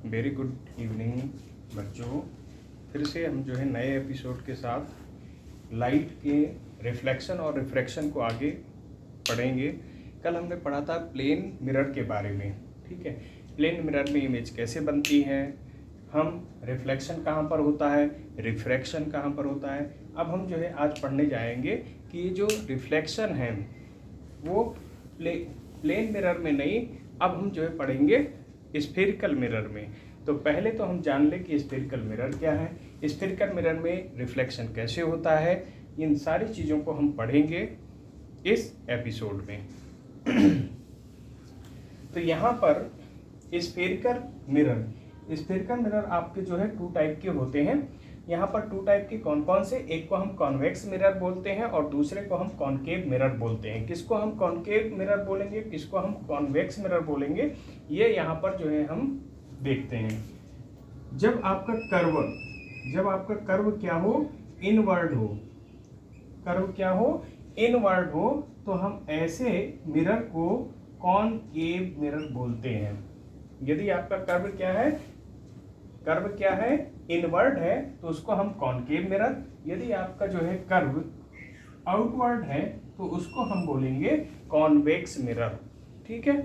Very good evening बच्चों। फिर से हम जो है नए एपिसोड के साथ लाइट के रिफ्लेक्शन और रिफ्रैक्शन को आगे पढ़ेंगे। कल हमने पढ़ा था प्लेन मिरर के बारे में, ठीक है। प्लेन मिरर में इमेज कैसे बनती है, हम रिफ्लेक्शन कहाँ पर होता है, रिफ्रैक्शन कहाँ पर होता है। अब हम जो है आज पढ़ने जाएंगे कि ये जो रिफ्लेक्शन है वो प्लेन मिरर में नहीं, अब हम जो है पढ़ेंगे स्फेरिकल मिरर में। तो पहले तो हम जान लें कि स्फेरिकल मिरर क्या है, स्फेरिकल मिरर में रिफ्लेक्शन कैसे होता है, इन सारी चीज़ों को हम पढ़ेंगे इस एपिसोड में। तो यहाँ पर स्फेरिकल मिरर आपके जो है टू टाइप के होते हैं। यहाँ पर टू टाइप के कौन कौन से, एक को हम कॉन्वेक्स मिरर बोलते हैं और दूसरे को हम कॉनकेव मिरर बोलते हैं। किसको हम कॉनकेव मिरर बोलेंगे, किसको हम कॉन्वेक्स मिरर बोलेंगे, ये यहाँ पर जो है हम देखते हैं। जब आपका कर्व क्या हो, इनवर्ड हो, कर्व क्या हो, इनवर्ड हो, तो हम ऐसे मिरर को कॉनकेव मिरर बोलते हैं। यदि आपका कर्व क्या है, इनवर्ड है, तो उसको हम कॉनकेव मिरर। यदि आपका जो है कर्व आउटवर्ड है तो उसको हम बोलेंगे कॉन्वेक्स मिरर, ठीक है।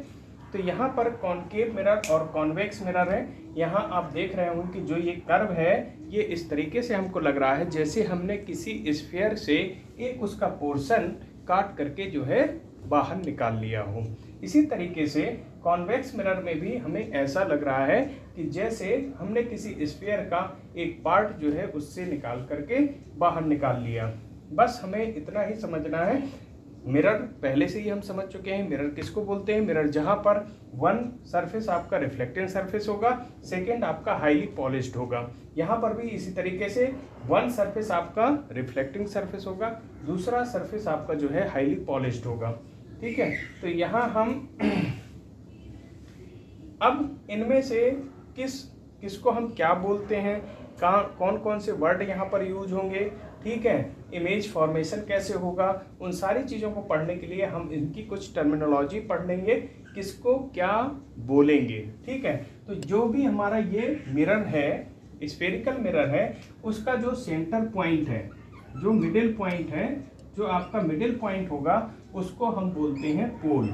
तो यहाँ पर कॉनकेव मिरर और कॉन्वेक्स मिरर है। यहाँ आप देख रहे होंगे कि जो ये कर्व है ये इस तरीके से हमको लग रहा है जैसे हमने किसी स्फीयर से एक उसका पोर्शन काट करके जो है बाहर निकाल लिया हो। इसी तरीके से कॉन्वेक्स मिरर में भी हमें ऐसा लग रहा है कि जैसे हमने किसी स्फीयर का एक पार्ट जो है उससे निकाल करके बाहर निकाल लिया। बस हमें इतना ही समझना है। मिरर पहले से ही हम समझ चुके हैं, मिरर किसको बोलते हैं। मिरर जहां पर वन सरफेस आपका रिफ्लेक्टिंग सरफेस होगा, सेकेंड आपका हाईली पॉलिश्ड होगा। यहाँ पर भी इसी तरीके से वन सरफेस आपका रिफ्लेक्टिंग सरफेस होगा, दूसरा सरफेस आपका जो है हाईली पॉलिश्ड होगा, ठीक है। तो यहाँ हम अब इनमें से किसको हम क्या बोलते हैं, कौन कौन से वर्ड यहाँ पर यूज होंगे, ठीक है, इमेज फॉर्मेशन कैसे होगा, उन सारी चीज़ों को पढ़ने के लिए हम इनकी कुछ टर्मिनोलॉजी पढ़ लेंगे, किसको क्या बोलेंगे, ठीक है। तो जो भी हमारा ये मिरर है, स्फेरिकल मिरर है, उसका जो सेंटर पॉइंट है, जो मिडिल पॉइंट है, जो आपका मिडिल पॉइंट होगा उसको हम बोलते हैं पोल।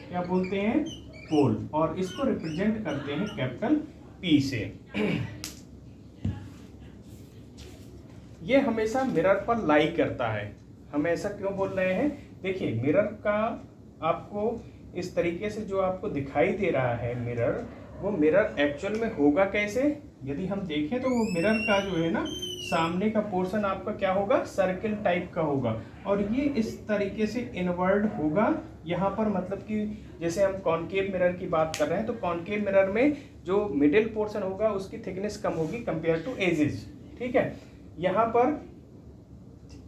क्या बोलते हैं, पोल। और इसको रिप्रेजेंट करते हैं कैपिटल P से। ये हमेशा मिरर पर लाई करता है। हम ऐसा क्यों बोल रहे हैं, देखिए मिरर का आपको इस तरीके से जो आपको दिखाई दे रहा है मिरर, वो मिरर एक्चुअल में होगा कैसे। यदि हम देखें तो वो मिरर का जो है ना सामने का पोर्शन आपका क्या होगा, सर्किल टाइप का होगा, और ये इस तरीके से इनवर्ड होगा। यहाँ पर मतलब कि जैसे हम कॉनकेव मिरर की बात कर रहे हैं तो कॉनकेव मिरर में जो मिडिल पोर्शन होगा उसकी थिकनेस कम होगी कंपेयर टू एजेस, ठीक है। यहाँ पर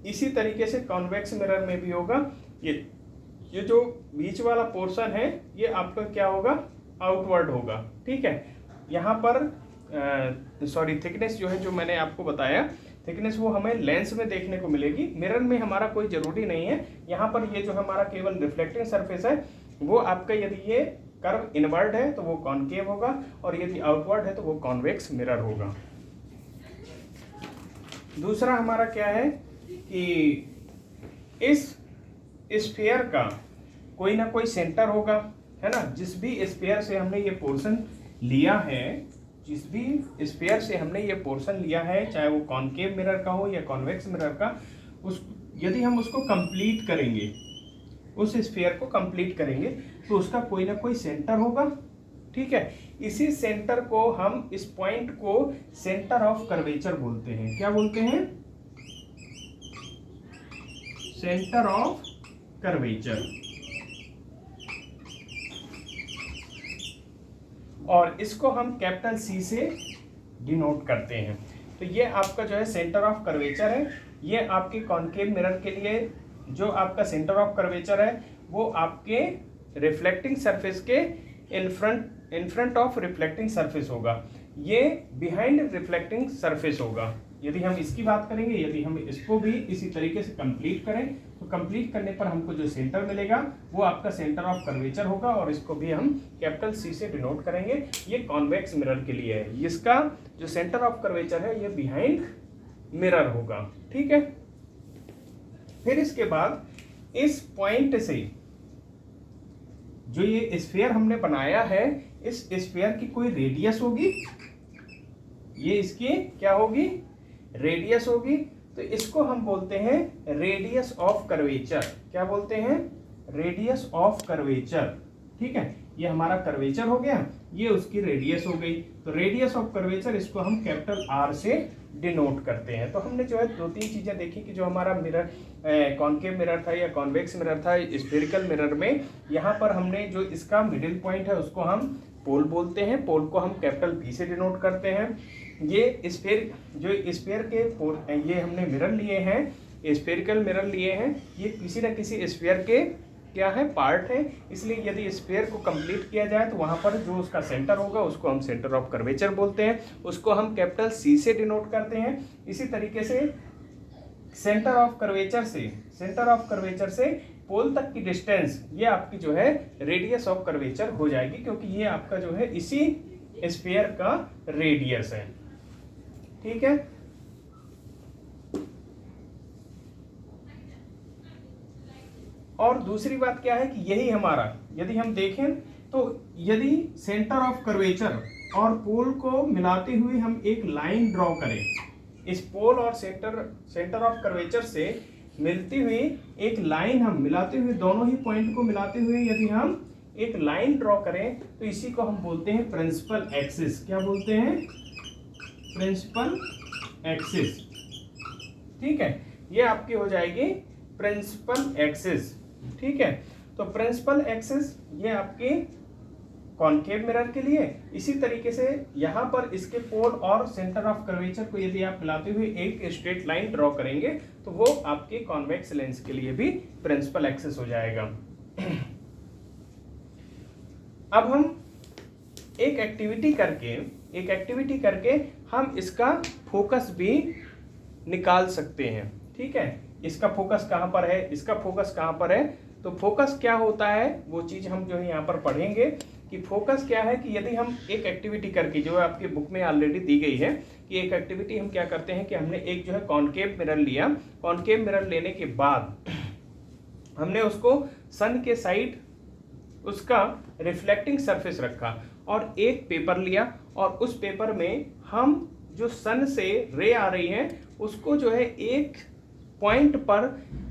इसी तरीके से कॉन्वेक्स मिरर में भी होगा। ये जो बीच वाला पोर्शन है ये आपका क्या होगा, आउटवर्ड होगा, ठीक है। यहाँ पर थिकनेस जो है, जो मैंने आपको बताया थिकनेस, वो हमें लेंस में देखने को मिलेगी, मिरर में हमारा कोई जरूरी नहीं है। यहाँ पर ये जो हमारा केवल रिफ्लेक्टिंग सरफेस है वो आपका, यदि ये कर्व इनवर्ड है तो वो कॉनकेव होगा, और यदि आउटवर्ड है तो वो कॉन्वेक्स मिरर होगा। दूसरा हमारा क्या है कि इस स्फीयर का कोई ना कोई सेंटर होगा, है ना। जिस भी स्फीयर से हमने ये पोर्शन लिया है, चाहे वो कॉनकेव मिरर का हो या कॉन्वेक्स मिरर का, यदि हम उसको कंप्लीट करेंगे, उस स्फीयर को कंप्लीट करेंगे तो उसका कोई ना कोई सेंटर होगा, ठीक है। इसी सेंटर को हम, इस पॉइंट को सेंटर ऑफ कर्वेचर बोलते हैं। क्या बोलते हैं, सेंटर ऑफ कर्वेचर। और इसको हम कैपिटल C से डिनोट करते हैं। तो ये आपका जो है सेंटर ऑफ कर्वेचर है। ये आपके कॉनकेव मिरर के लिए जो आपका सेंटर ऑफ कर्वेचर है वो आपके रिफ्लेक्टिंग सरफेस के in front of reflecting surface होगा, ये बिहाइंड रिफ्लेक्टिंग सरफेस होगा। यदि हम इसकी बात करेंगे, यदि हम इसको भी इसी तरीके से कंप्लीट करें तो कंप्लीट करने पर हमको जो सेंटर मिलेगा वो आपका सेंटर ऑफ कर्वेचर होगा, और इसको भी हम कैपिटल सी से डिनोट करेंगे। ये कॉन्वेक्स मिरर के लिए है, इसका जो सेंटर ऑफ कर्वेचर है ये बिहाइंड मिरर होगा। ठीक है, फिर इसके बाद इस पॉइंट से जो ये स्फीयर हमने बनाया है, इस स्फीयर की कोई रेडियस होगी, ये इसकी क्या होगी, रेडियस होगी। तो इसको हम बोलते हैं रेडियस ऑफ कर्वेचर। क्या बोलते हैं, रेडियस ऑफ कर्वेचर। ठीक है, ये हमारा कर्वेचर हो गया, ये उसकी रेडियस हो गई। तो रेडियस ऑफ कर्वेचर इसको हम कैपिटल आर से डिनोट करते हैं। तो हमने जो है दो तीन चीजें देखी कि जो हमारा मिरर कॉनकेव मिरर था या कॉन्वेक्स मिरर था, स्फेरिकल मिरर में यहाँ पर हमने जो इसका मिडिल पॉइंट है उसको हम पोल बोलते हैं, पोल को हम कैपिटल पी से डिनोट करते हैं। ये स्फेयर, जो स्फेयर के ये हमने मिरर लिए हैं, स्फेरिकल मिरर लिए हैं, ये किसी न किसी स्फेयर के क्या है, पार्ट है। इसलिए यदि स्फेयर को कंप्लीट किया जाए तो वहाँ पर जो उसका सेंटर होगा उसको हम सेंटर ऑफ कर्वेचर बोलते हैं, उसको हम कैपिटल सी से डिनोट करते हैं। इसी तरीके से सेंटर ऑफ कर्वेचर से पोल तक की डिस्टेंस, ये आपकी जो है रेडियस ऑफ कर्वेचर हो जाएगी, क्योंकि ये आपका जो है इसी स्फीयर का रेडियस है। ठीक है, और दूसरी बात क्या है कि यही हमारा, यदि हम देखें तो यदि सेंटर ऑफ कर्वेचर और पोल को मिलाते हुए हम एक लाइन ड्रॉ करें, इस पोल और सेंटर ऑफ कर्वेचर से मिलती हुई एक लाइन हम मिलाते हुए, दोनों ही पॉइंट को मिलाते हुए यदि हम एक लाइन ड्रॉ करें तो इसी को हम बोलते हैं प्रिंसिपल एक्सिस। क्या बोलते हैं, प्रिंसिपल एक्सिस। ठीक है, ये आपकी हो जाएगी प्रिंसिपल एक्सिस। ठीक है, तो प्रिंसिपल एक्सिस ये आपके कॉनकेव मिरर के लिए। इसी तरीके से यहाँ पर इसके पोल और सेंटर ऑफ कर्वेचर को यदि आप मिलाते हुए एक स्ट्रेट लाइन ड्रॉ करेंगे तो वो आपके कॉन्वेक्स लेंस के लिए भी प्रिंसिपल एक्सिस हो जाएगा। अब हम एक एक्टिविटी करके हम इसका फोकस भी निकाल सकते हैं। ठीक है, इसका फोकस कहाँ पर है, इसका फोकस कहाँ पर है, तो फोकस क्या होता है वो चीज हम जो है यहाँ पर पढ़ेंगे कि फोकस क्या है। कि यदि हम एक एक्टिविटी करके, जो आपकी बुक में ऑलरेडी दी गई है कि एक एक्टिविटी हम क्या करते हैं कि हमने एक जो है कॉनकेव मिरर लिया, कॉनकेव मिरर लेने के बाद हमने उसको सन के साइड उसका रिफ्लेक्टिंग सरफेस रखा और एक पेपर लिया, और उस पेपर में हम जो सन से रे आ रही है उसको जो है एक पॉइंट पर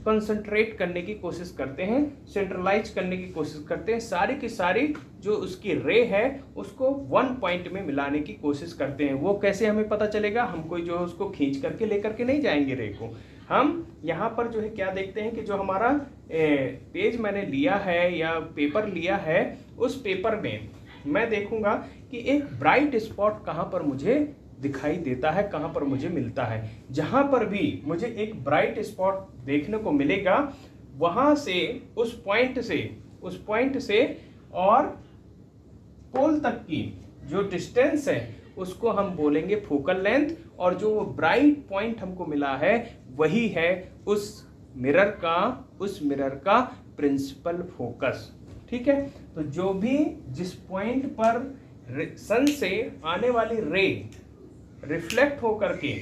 कंसंट्रेट करने की कोशिश करते हैं, सेंट्रलाइज करने की कोशिश करते हैं। सारी की सारी जो उसकी रे है उसको वन पॉइंट में मिलाने की कोशिश करते हैं। वो कैसे हमें पता चलेगा, हम कोई जो है उसको खींच करके लेकर के नहीं जाएंगे रे को। हम यहाँ पर जो है क्या देखते हैं कि जो हमारा पेज मैंने लिया है या पेपर लिया है, उस पेपर में मैं देखूंगा कि एक ब्राइट स्पॉट कहाँ पर मुझे दिखाई देता है, कहाँ पर मुझे मिलता है। जहां पर भी मुझे एक ब्राइट स्पॉट देखने को मिलेगा वहां से उस पॉइंट से और पोल तक की जो डिस्टेंस है उसको हम बोलेंगे फोकल लेंथ, और जो वो ब्राइट पॉइंट हमको मिला है वही है उस मिरर का प्रिंसिपल फोकस। ठीक है, तो जो भी जिस पॉइंट पर सन से आने वाली रे रिफ्लेक्ट होकर के,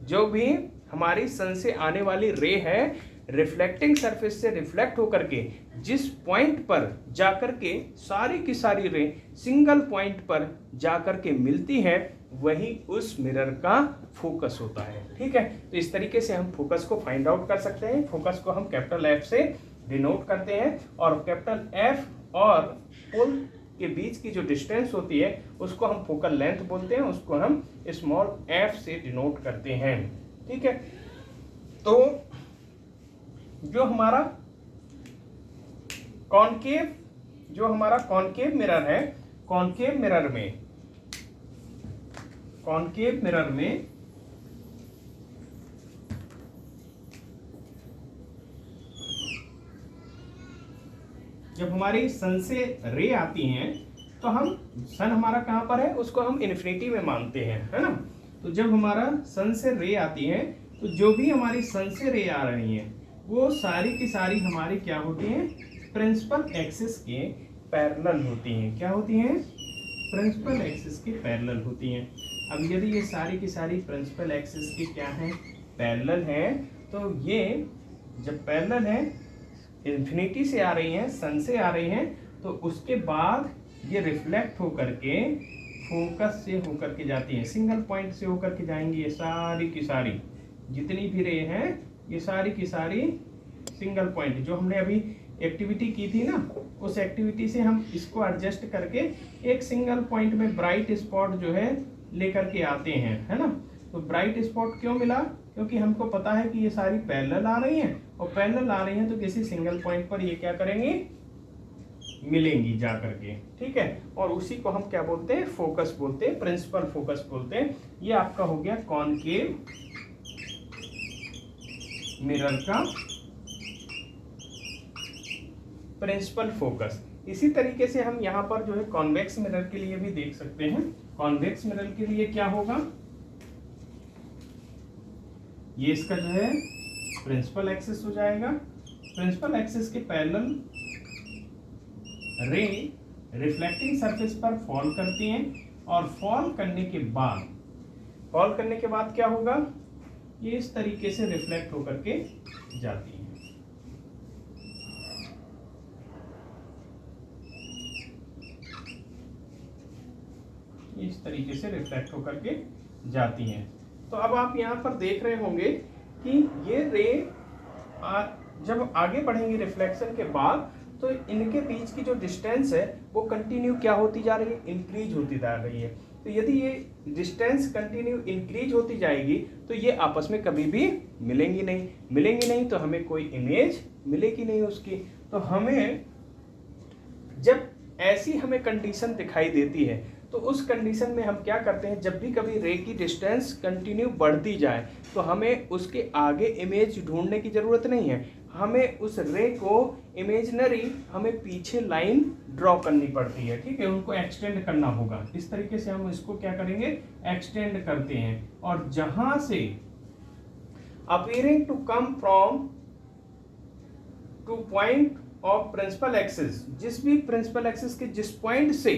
जो भी हमारी सन से आने वाली रे है रिफ्लेक्टिंग सरफेस से रिफ्लेक्ट होकर के जिस पॉइंट पर जाकर के सारी की सारी रे सिंगल पॉइंट पर जाकर के मिलती है, वही उस मिरर का फोकस होता है। ठीक है, तो इस तरीके से हम फोकस को फाइंड आउट कर सकते हैं। फोकस को हम कैपिटल एफ से डिनोट करते हैं, और कैपिटल एफ और पोल के बीच की जो डिस्टेंस होती है उसको हम फोकल लेंथ बोलते हैं, उसको हम स्मॉल एफ से डिनोट करते हैं। ठीक है, तो जो हमारा कॉनकेव मिरर है, कॉनकेव मिरर में जब हमारी सन से रे आती हैं तो हम सन हमारा कहाँ पर है उसको हम इन्फिनिटी में मानते हैं, है ना। तो जब हमारा सन से रे आती है तो जो भी हमारी सन से रे आ रही हैं वो सारी की सारी हमारी क्या होती हैं, प्रिंसिपल एक्सिस के पैरेलल होती हैं। क्या होती हैं, प्रिंसिपल एक्सिस के पैरेलल होती हैं। अब यदि ये सारी की सारी प्रिंसिपल एक्सिस के क्या हैं, पैरेलल हैं, तो ये जब पैरेलल हैं, इन्फिनिटी से आ रही हैं, सन से आ रही हैं, तो उसके बाद ये रिफ्लेक्ट होकर के फोकस से होकर के जाती हैं, सिंगल पॉइंट से होकर के जाएंगी। ये सारी की सारी जितनी भी रे हैं, ये सारी की सारी सिंगल पॉइंट, जो हमने अभी एक्टिविटी की थी ना, उस एक्टिविटी से हम इसको एडजस्ट करके एक सिंगल पॉइंट में ब्राइट स्पॉट जो है लेकर के आते हैं, है ना। तो ब्राइट स्पॉट क्यों मिला, क्योंकि हमको पता है कि ये सारी पैरेलल आ रही हैं, और पैरेलल आ रही हैं तो किसी सिंगल पॉइंट पर ये क्या करेंगी, मिलेंगी जा करके, ठीक है। और उसी को हम क्या बोलते हैं, फोकस बोलते हैं, प्रिंसिपल फोकस बोलते हैं। ये आपका हो गया कॉनकेव मिरर का प्रिंसिपल फोकस। इसी तरीके से हम यहाँ पर जो है कॉन्वेक्स मिरर के लिए भी देख सकते हैं। कॉन्वेक्स मिरर के लिए क्या होगा, ये इसका जो है प्रिंसिपल एक्सिस हो जाएगा। प्रिंसिपल एक्सिस के पैरेलल रे रिफ्लेक्टिंग सरफेस पर फॉल करती हैं, और फॉल करने के बाद क्या होगा, ये इस तरीके से रिफ्लेक्ट होकर के जाती हैं। इस तरीके से रिफ्लेक्ट होकर के जाती हैं। तो अब आप यहाँ पर देख रहे होंगे कि ये रे जब आगे बढ़ेंगी रिफ्लेक्शन के बाद, तो इनके बीच की जो डिस्टेंस है वो कंटिन्यू क्या होती जा रही है, इंक्रीज होती जा रही है। तो यदि ये डिस्टेंस कंटिन्यू इंक्रीज होती जाएगी तो ये आपस में कभी भी मिलेंगी नहीं, तो हमें कोई इमेज मिलेगी नहीं उसकी। तो हमें जब ऐसी हमें कंडीशन दिखाई देती है, तो उस कंडीशन में हम क्या करते हैं, जब भी कभी रे की डिस्टेंस कंटिन्यू बढ़ती जाए तो हमें उसके आगे इमेज ढूंढने की ज़रूरत नहीं है। हमें उस रे को इमेजिनरी हमें पीछे लाइन ड्रॉ करनी पड़ती है, ठीक है, उनको एक्सटेंड करना होगा। इस तरीके से हम इसको क्या करेंगे, एक्सटेंड करते हैं, और जहां से appearing to come from to point of principal axis, जिस भी प्रिंसिपल एक्सिस के जिस पॉइंट से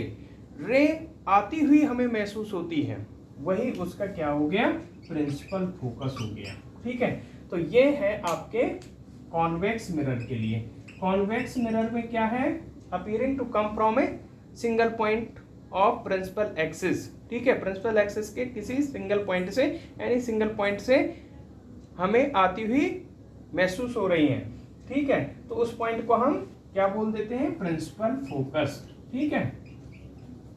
रे आती हुई हमें महसूस होती है, वही उसका क्या हो गया, प्रिंसिपल फोकस हो गया, ठीक है। तो ये है आपके कॉन्वेक्स मिरर के लिए। कॉन्वेक्स मिरर में क्या है, appearing to come from a single point of principal axis, ठीक है, प्रिंसिपल एक्सिस के किसी सिंगल पॉइंट से, यानी सिंगल पॉइंट से हमें आती हुई महसूस हो रही हैं, ठीक है। तो उस पॉइंट को हम क्या बोल देते हैं, प्रिंसिपल फोकस, ठीक है।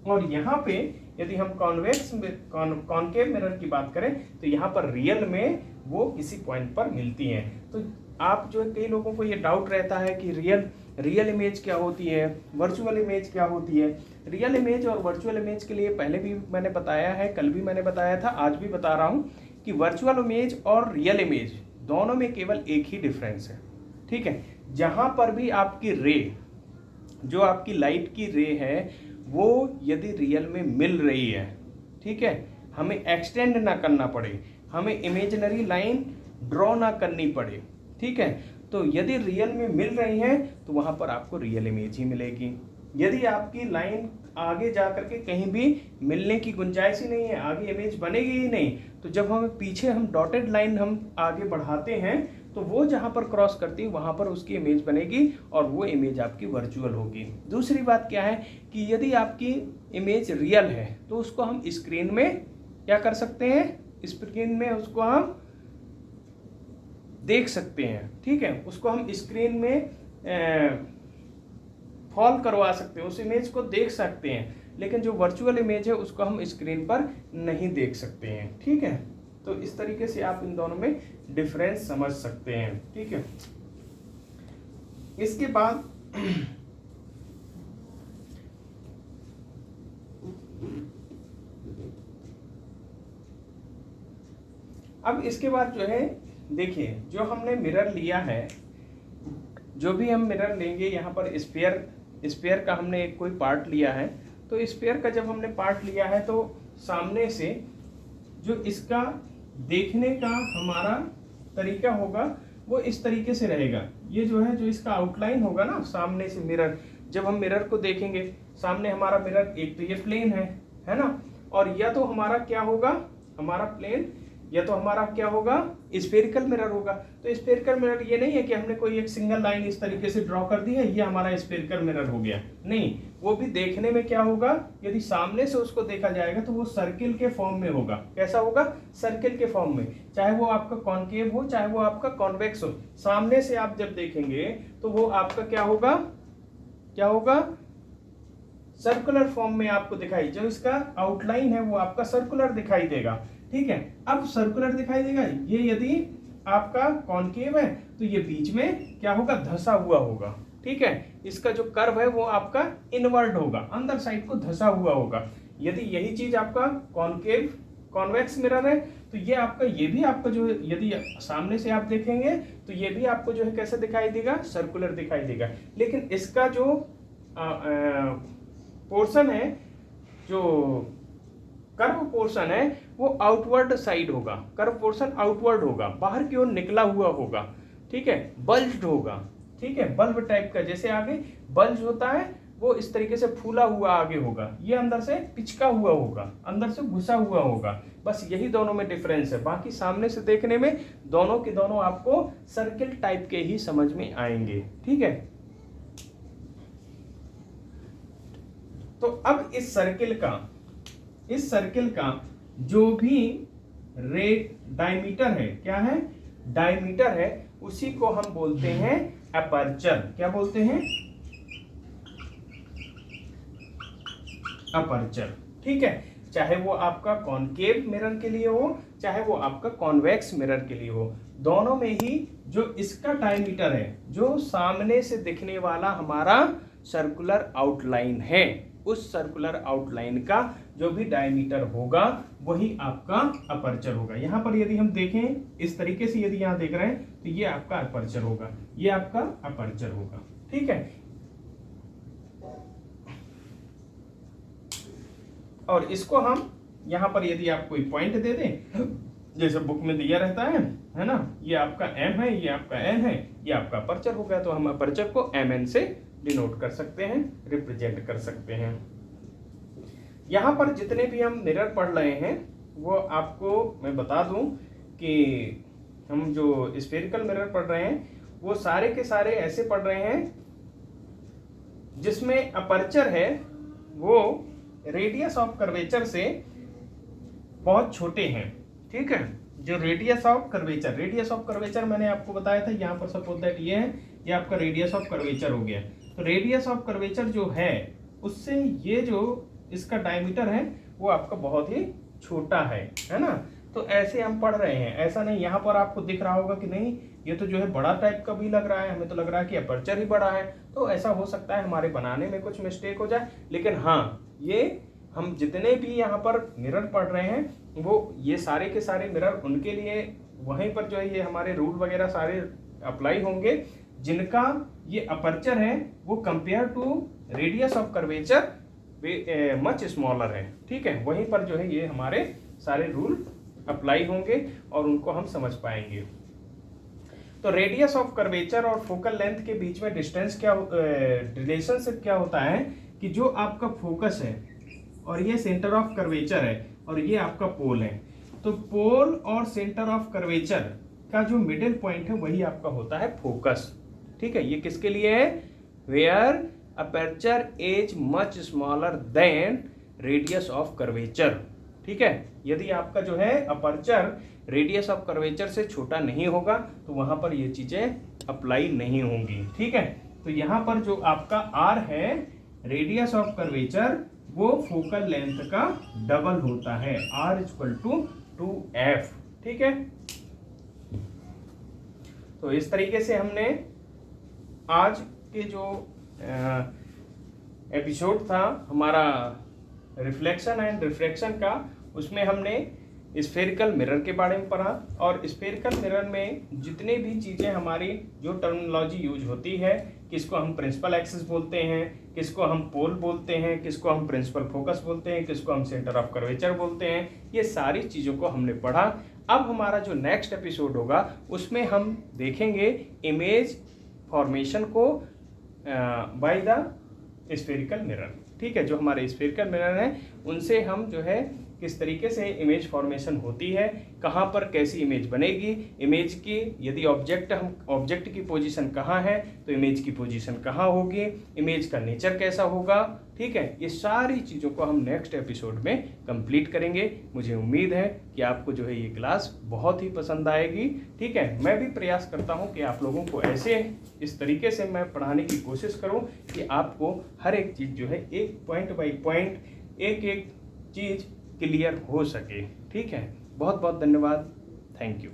और यहाँ पे यदि हम कॉन्वेक्स कॉनकेव मिरर की बात करें, तो यहाँ पर रियल में वो किसी पॉइंट पर मिलती हैं। तो आप जो कई लोगों को ये डाउट रहता है कि रियल इमेज क्या होती है, वर्चुअल इमेज क्या होती है। रियल इमेज और वर्चुअल इमेज के लिए पहले भी मैंने बताया है, कल भी मैंने बताया था, आज भी बता रहा हूँ कि वर्चुअल इमेज और रियल इमेज दोनों में केवल एक ही डिफरेंस है, ठीक है। जहाँ पर भी आपकी रे, जो आपकी लाइट की रे है, वो यदि रियल में मिल रही है, ठीक है, हमें एक्सटेंड ना करना पड़े, हमें इमेजिनरी लाइन ड्रॉ ना करनी पड़े, ठीक है। तो यदि रियल में मिल रही हैं तो वहाँ पर आपको रियल इमेज ही मिलेगी। यदि आपकी लाइन आगे जा करके कहीं भी मिलने की गुंजाइश ही नहीं है, आगे इमेज बनेगी ही नहीं, तो जब हम पीछे हम डॉटेड लाइन हम आगे बढ़ाते हैं, तो वो जहाँ पर क्रॉस करती है वहाँ पर उसकी इमेज बनेगी, और वो इमेज आपकी वर्चुअल होगी। दूसरी बात क्या है कि यदि आपकी इमेज रियल है तो उसको हम स्क्रीन में क्या कर सकते हैं, स्क्रीन में उसको हम देख सकते हैं, ठीक है, उसको हम स्क्रीन में फॉल करवा सकते हैं, उस इमेज को देख सकते हैं। लेकिन जो वर्चुअल इमेज है उसको हम स्क्रीन पर नहीं देख सकते हैं, ठीक है। तो इस तरीके से आप इन दोनों में डिफरेंस समझ सकते हैं, ठीक है। इसके बाद अब इसके बाद जो है, देखिए, जो हमने मिरर लिया है, जो भी हम मिरर लेंगे, यहाँ पर स्फीयर का हमने एक कोई पार्ट लिया है, तो स्फीयर का जब हमने पार्ट लिया है तो सामने से जो इसका देखने का हमारा तरीका होगा वो इस तरीके से रहेगा। ये जो है, जो इसका आउटलाइन होगा ना सामने से मिरर, जब हम मिरर को देखेंगे सामने हमारा मिरर, एक तो ये प्लेन है ना, और या तो हमारा क्या होगा, हमारा प्लेन, या तो हमारा क्या होगा, स्फेरिकल मिरर होगा। तो स्फेरिकल मिरर ये नहीं है कि हमने कोई एक सिंगल लाइन इस तरीके से ड्रॉ कर दी है, ये हमारा स्फेरिकल मिरर हो गया, नहीं, वो भी देखने में क्या होगा, यदि सामने से उसको देखा जाएगा तो वो सर्किल के फॉर्म में होगा। कैसा होगा, सर्किल के फॉर्म में, चाहे वो आपका कॉनकेव हो चाहे वो आपका कॉन्वेक्स हो, सामने से आप जब देखेंगे तो वो आपका क्या होगा, क्या होगा, सर्कुलर फॉर्म में आपको दिखाई, जो इसका आउटलाइन है वो आपका सर्कुलर दिखाई देगा। ठीक है, अब सर्कुलर दिखाई देगा, ये यदि आपका कॉनकेव है तो ये बीच में क्या होगा, धंसा हुआ होगा। ठीक है, इसका जो कर्व है वो आपका इनवर्ड होगा, अंदर साइड को धंसा हुआ होगा। यदि यही चीज आपका कॉनकेव कॉन्वेक्स मिरर है तो ये आपका, ये भी आपका जो, यदि सामने से आप देखेंगे तो ये भी आपको जो है कैसे दिखाई देगा, सर्कुलर दिखाई देगा। लेकिन इसका जो पोर्शन है, जो कर्व पोर्शन है वो आउटवर्ड साइड होगा, कर्व पोर्शन आउटवर्ड होगा, बाहर की ओर निकला हुआ होगा। ठीक है, बल्ज्ड होगा। ठीक है, बल्ब टाइप का, जैसे आगे बल्ज होता है वो इस तरीके से फूला हुआ आगे होगा, ये अंदर से पिचका हुआ होगा, अंदर से घुसा हुआ होगा। बस यही दोनों में डिफरेंस है, बाकी सामने से देखने में दोनों के दोनों आपको सर्किल टाइप के ही समझ में आएंगे। ठीक है, तो अब इस सर्किल का जो भी डायमीटर है, क्या है, डायमीटर है, उसी को हम बोलते हैं अपर्चर। क्या बोलते हैं, अपर्चर। ठीक है, चाहे वो आपका कॉनकेव मिरर के लिए हो चाहे वो आपका कॉन्वेक्स मिरर के लिए हो, दोनों में ही जो इसका डायमीटर है, जो सामने से दिखने वाला हमारा सर्कुलर आउटलाइन है, उस सर्कुलर आउटलाइन का जो भी डायमीटर होगा वही आपका अपर्चर होगा। यहां पर यदि हम देखें इस तरीके से, यदि यहां देख रहे हैं तो ये आपका अपर्चर होगा, ये आपका अपर्चर होगा। ठीक है, और इसको हम यहां पर यदि आप कोई पॉइंट दे दें, जैसे बुक में दिया रहता है ना, ये आपका एम है, ये आपका एन है, ये आपका अपर्चर हो गया, तो हम अपर्चर को एम एन से डिनोट कर सकते हैं, रिप्रेजेंट कर सकते हैं। यहां पर जितने भी हम मिरर पढ़ रहे हैं वो आपको मैं बता दूं कि हम जो स्फेरिकल मिरर पढ़ रहे हैं वो सारे के सारे ऐसे पढ़ रहे हैं जिसमें अपर्चर है वो रेडियस ऑफ कर्वेचर से बहुत छोटे हैं। ठीक है, जो रेडियस ऑफ कर्वेचर मैंने आपको बताया था, यहाँ पर सपोज दैट ये है, ये आपका रेडियस ऑफ कर्वेचर हो गया। तो रेडियस ऑफ कर्वेचर जो है उससे ये जो इसका डायमीटर है वो आपका बहुत ही छोटा है ना। तो ऐसे हम पढ़ रहे हैं, ऐसा नहीं यहाँ पर आपको दिख रहा होगा कि नहीं ये तो जो है बड़ा टाइप का भी लग रहा है, हमें तो लग रहा है कि अपर्चर ही बड़ा है। तो ऐसा हो सकता है हमारे बनाने में कुछ मिस्टेक हो जाए, लेकिन हाँ, ये हम जितने भी यहाँ पर मिरर पढ़ रहे हैं वो ये सारे के सारे मिरर उनके लिए वहीं पर जो है ये हमारे रूल वगैरह सारे अप्लाई होंगे जिनका ये अपर्चर है वो compare to radius of curvature much smaller है। ठीक है, वहीं पर जो है ये हमारे सारे रूल अप्लाई होंगे और उनको हम समझ पाएंगे। तो रेडियस ऑफ कर्वेचर और फोकल लेंथ के बीच में डिस्टेंस क्या, रिलेशनशिप क्या होता है कि जो आपका फोकस है और ये सेंटर ऑफ कर्वेचर है और ये आपका पोल है, तो पोल और सेंटर ऑफ कर्वेचर का जो मिडिल पॉइंट है वही आपका होता है फोकस। ठीक है, ये किसके लिए है, where aperture is much smaller than radius of curvature. ठीक है, यदि आपका जो है अपर्चर रेडियस ऑफ कर्वेचर से छोटा नहीं होगा तो वहां पर ये चीजें अप्लाई नहीं होंगी। ठीक है, तो यहां पर जो आपका आर है रेडियस ऑफ कर्वेचर वो फोकल लेंथ का डबल होता है, R = 2F। ठीक है, तो इस तरीके से हमने आज के जो एपिसोड था हमारा रिफ्लेक्शन एंड रिफ्रैक्शन का, उसमें हमने स्फेरिकल मिरर के बारे में पढ़ा और स्फेरिकल मिरर में जितने भी चीज़ें हमारी जो टर्मिनोलॉजी यूज होती है, किसको हम प्रिंसिपल एक्सिस बोलते हैं, किसको हम पोल बोलते हैं, किसको हम प्रिंसिपल फोकस बोलते हैं, किसको हम सेंटर ऑफ कर्वेचर बोलते हैं, ये सारी चीज़ों को हमने पढ़ा। अब हमारा जो नेक्स्ट एपिसोड होगा उसमें हम देखेंगे इमेज फॉर्मेशन को बाय द स्फेरिकल मिरर। ठीक है, जो हमारे स्फेरिकल मिरर हैं उनसे हम जो है किस तरीके से इमेज फॉर्मेशन होती है, कहाँ पर कैसी इमेज बनेगी, इमेज की यदि ऑब्जेक्ट की पोजीशन कहाँ है तो इमेज की पोजीशन कहाँ होगी, इमेज का नेचर कैसा होगा। ठीक है, ये सारी चीज़ों को हम नेक्स्ट एपिसोड में कंप्लीट करेंगे। मुझे उम्मीद है कि आपको जो है ये क्लास बहुत ही पसंद आएगी। ठीक है, मैं भी प्रयास करता हूँ कि आप लोगों को ऐसे इस तरीके से मैं पढ़ाने की कोशिश करूँ कि आपको हर एक चीज़ जो है एक पॉइंट बाई पॉइंट एक एक चीज़ क्लियर हो सके। ठीक है, बहुत बहुत धन्यवाद। Thank you.